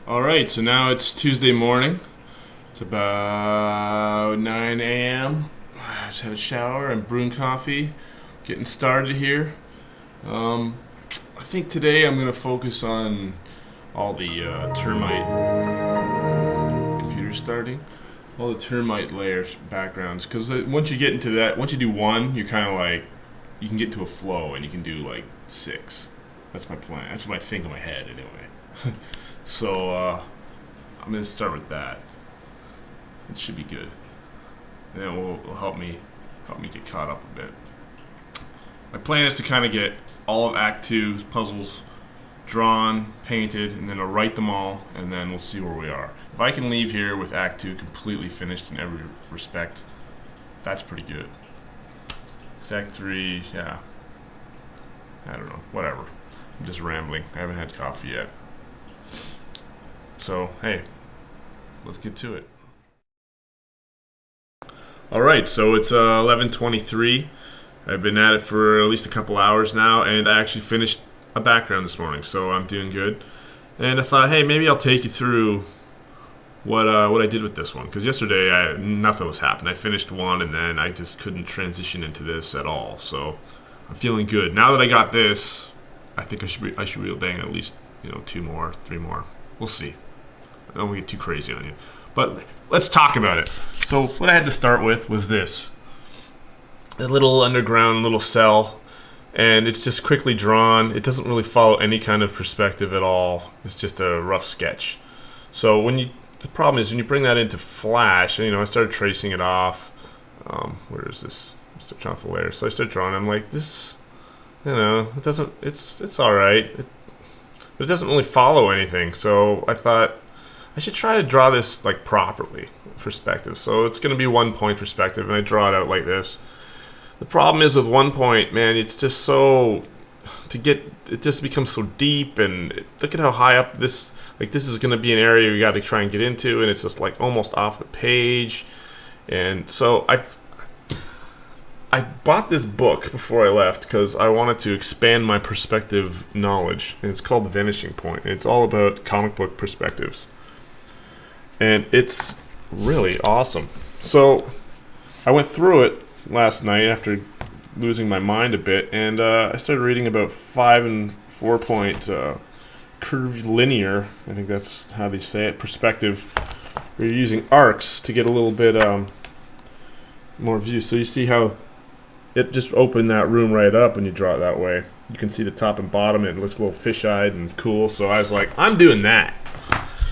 Alright, so now it's Tuesday morning. It's about 9 a.m. I just had a shower. I'm brewing coffee. Getting started here. I think today I'm going to focus on all the termite computer starting. All the termite layers, backgrounds. Because once you get into that, once you do one, you're kind of like, you can get to a flow and you can do like 6. That's my plan. That's what I think in my head anyway. So I'm gonna start with that. It should be good, and then will help me get caught up a bit. My plan is to kind of get all of Act 2's puzzles drawn, painted, and then I'll write them all, and then we'll see where we are. If I can leave here with Act 2 completely finished in every respect, that's pretty good. 'Cause Act 3, yeah, I don't know, whatever. I'm just rambling. I haven't had coffee yet. So, hey, let's get to it. Alright, so it's 11:23. I've been at it for at least a couple hours now, and I actually finished a background this morning, so I'm doing good. And I thought, hey, maybe I'll take you through what I did with this one, because yesterday nothing was happening. I finished one, and then I just couldn't transition into this at all. So I'm feeling good now that I got this. I think I should be able to bang at least 2 more, 3 more. We'll see. I don't want to get too crazy on you. But let's talk about it. So what I had to start with was this. A little underground little cell. And it's just quickly drawn. It doesn't really follow any kind of perspective at all. It's just a rough sketch. So the problem is when you bring that into Flash, I started tracing it off. Where is this? I'm still trying to fill layers. So I started drawing. I'm like, this, it doesn't, it's alright. But it doesn't really follow anything. So I thought, I should try to draw this like properly, perspective. So it's going to be 1 point perspective, and I draw it out like this. The problem is with 1 point, man, it's just so it just becomes so deep, and look at how high up this is going to be an area you got to try and get into, and it's just like almost off the page. And so I bought this book before I left because I wanted to expand my perspective knowledge, and it's called The Vanishing Point, and it's all about comic book perspectives. And it's really awesome. So I went through it last night after losing my mind a bit, and I started reading about 5 and 4 point curvilinear, I think that's how they say it, perspective, where you're using arcs to get a little bit more view. So you see how it just opened that room right up when you draw it that way. You can see the top and bottom, and it looks a little fish-eyed and cool. So I was like, I'm doing that.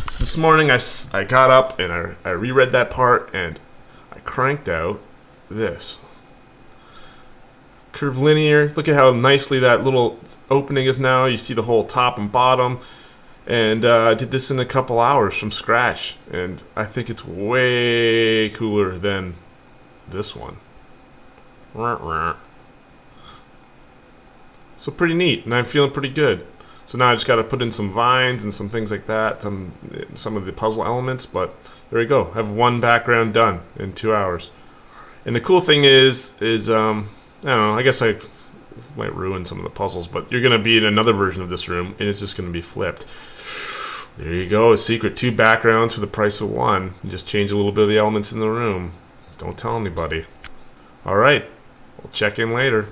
So this morning I got up and I reread that part, and I cranked out this. Curvilinear. Look at how nicely that little opening is now. You see the whole top and bottom. And I did this in a couple hours from scratch. And I think it's way cooler than this one. So pretty neat, and I'm feeling pretty good. So now I just got to put in some vines and some things like that, some of the puzzle elements, but there you go. I have one background done in 2 hours. And the cool thing is I don't know, I guess I might ruin some of the puzzles, but you're going to be in another version of this room, and it's just going to be flipped. There you go, a secret. 2 backgrounds for the price of 1. You just change a little bit of the elements in the room. Don't tell anybody. Alright, we'll check in later.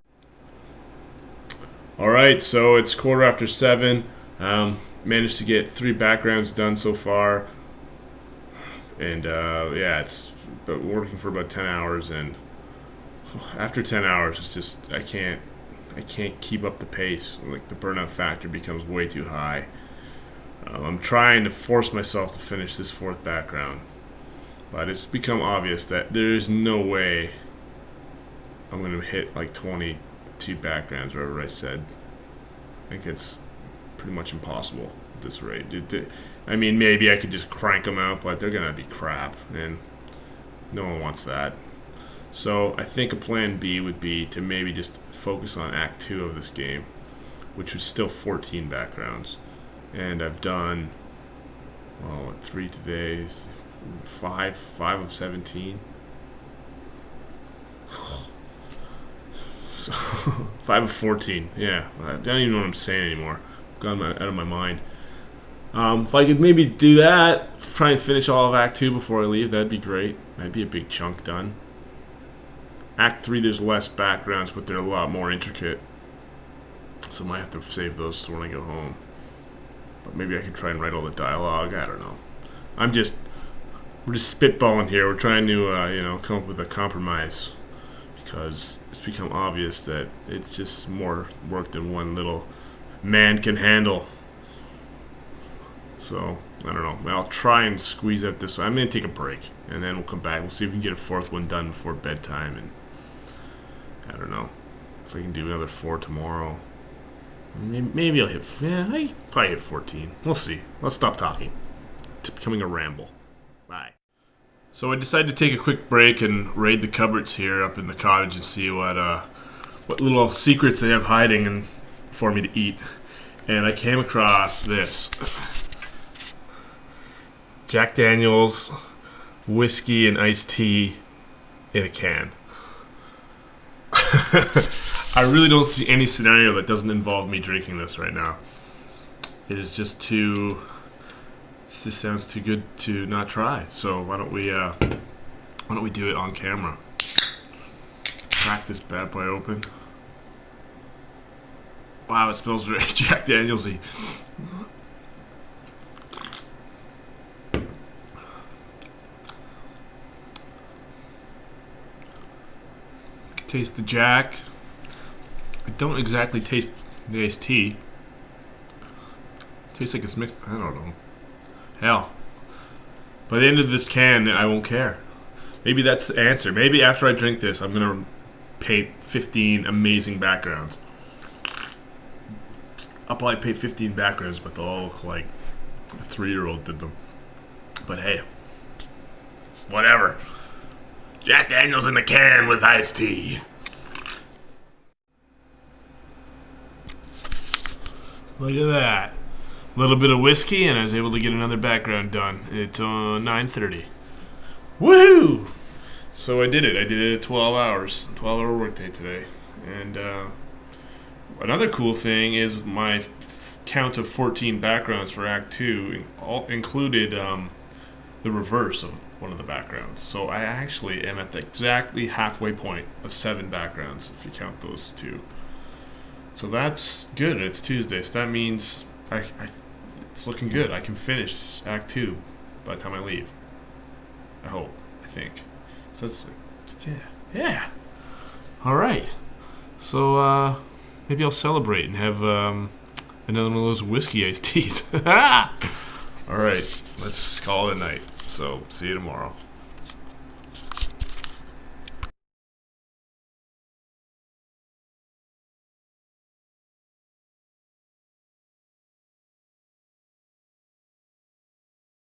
Alright, so it's 7:15. Managed to get 3 backgrounds done so far. And yeah, it's been working for about 10 hours, and after 10 hours it's just I can't keep up the pace. Like, the burnout factor becomes way too high. I'm trying to force myself to finish this 4th background, but it's become obvious that there is no way I'm going to hit like 22 backgrounds, whatever I said. I think it's pretty much impossible at this rate. I mean, maybe I could just crank them out, but they're going to be crap, and no one wants that. So I think a plan B would be to maybe just focus on Act 2 of this game, which was still 14 backgrounds. And I've done, 3 today, 5 of 17. So 5 of 14, yeah. I don't even know what I'm saying anymore. I've gone out of my mind. If I could maybe do that, try and finish all of Act 2 before I leave, that'd be great. That'd be a big chunk done. Act 3, there's less backgrounds, but they're a lot more intricate. So I might have to save those for when I go home. But maybe I could try and write all the dialogue. I don't know. We're just spitballing here. We're trying to, come up with a compromise. Because it's become obvious that it's just more work than one little man can handle. So, I don't know. I'll try and squeeze out this one. I'm going to take a break. And then we'll come back. We'll see if we can get a fourth one done before bedtime. And I don't know if I can do another 4 tomorrow. Maybe I'll hit... Yeah, I probably hit 14. We'll see. Let's stop talking. It's becoming a ramble. Bye. So I decided to take a quick break and raid the cupboards here up in the cottage and see what little secrets they have hiding for me to eat. And I came across this. Jack Daniel's whiskey and iced tea in a can. I really don't see any scenario that doesn't involve me drinking this right now. It is just too... It just sounds too good to not try. So why don't we do it on camera? Crack this bad boy open. Wow, it smells very Jack Daniels-y. Taste the Jack. I don't exactly taste the iced tea. Tastes like it's mixed. I don't know. Hell. By the end of this can, I won't care. Maybe that's the answer. Maybe after I drink this, I'm going to paint 15 amazing backgrounds. I'll probably paint 15 backgrounds, but they'll all look like a 3-year-old did them. But hey. Whatever. Jack Daniels in the can with iced tea. Look at that. A little bit of whiskey, and I was able to get another background done. It's 9:30. Woohoo! So I did it. I did it at 12 hours. 12-hour workday today. And another cool thing is my count of 14 backgrounds for Act 2 included the reverse of one of the backgrounds. So I actually am at the exactly halfway point of 7 backgrounds, if you count those two. So that's good. It's Tuesday, so that means it's looking good. I can finish Act 2 by the time I leave. I hope. I think. So it's yeah. All right. So maybe I'll celebrate and have another one of those whiskey iced teas. All right. Let's call it a night. So see you tomorrow.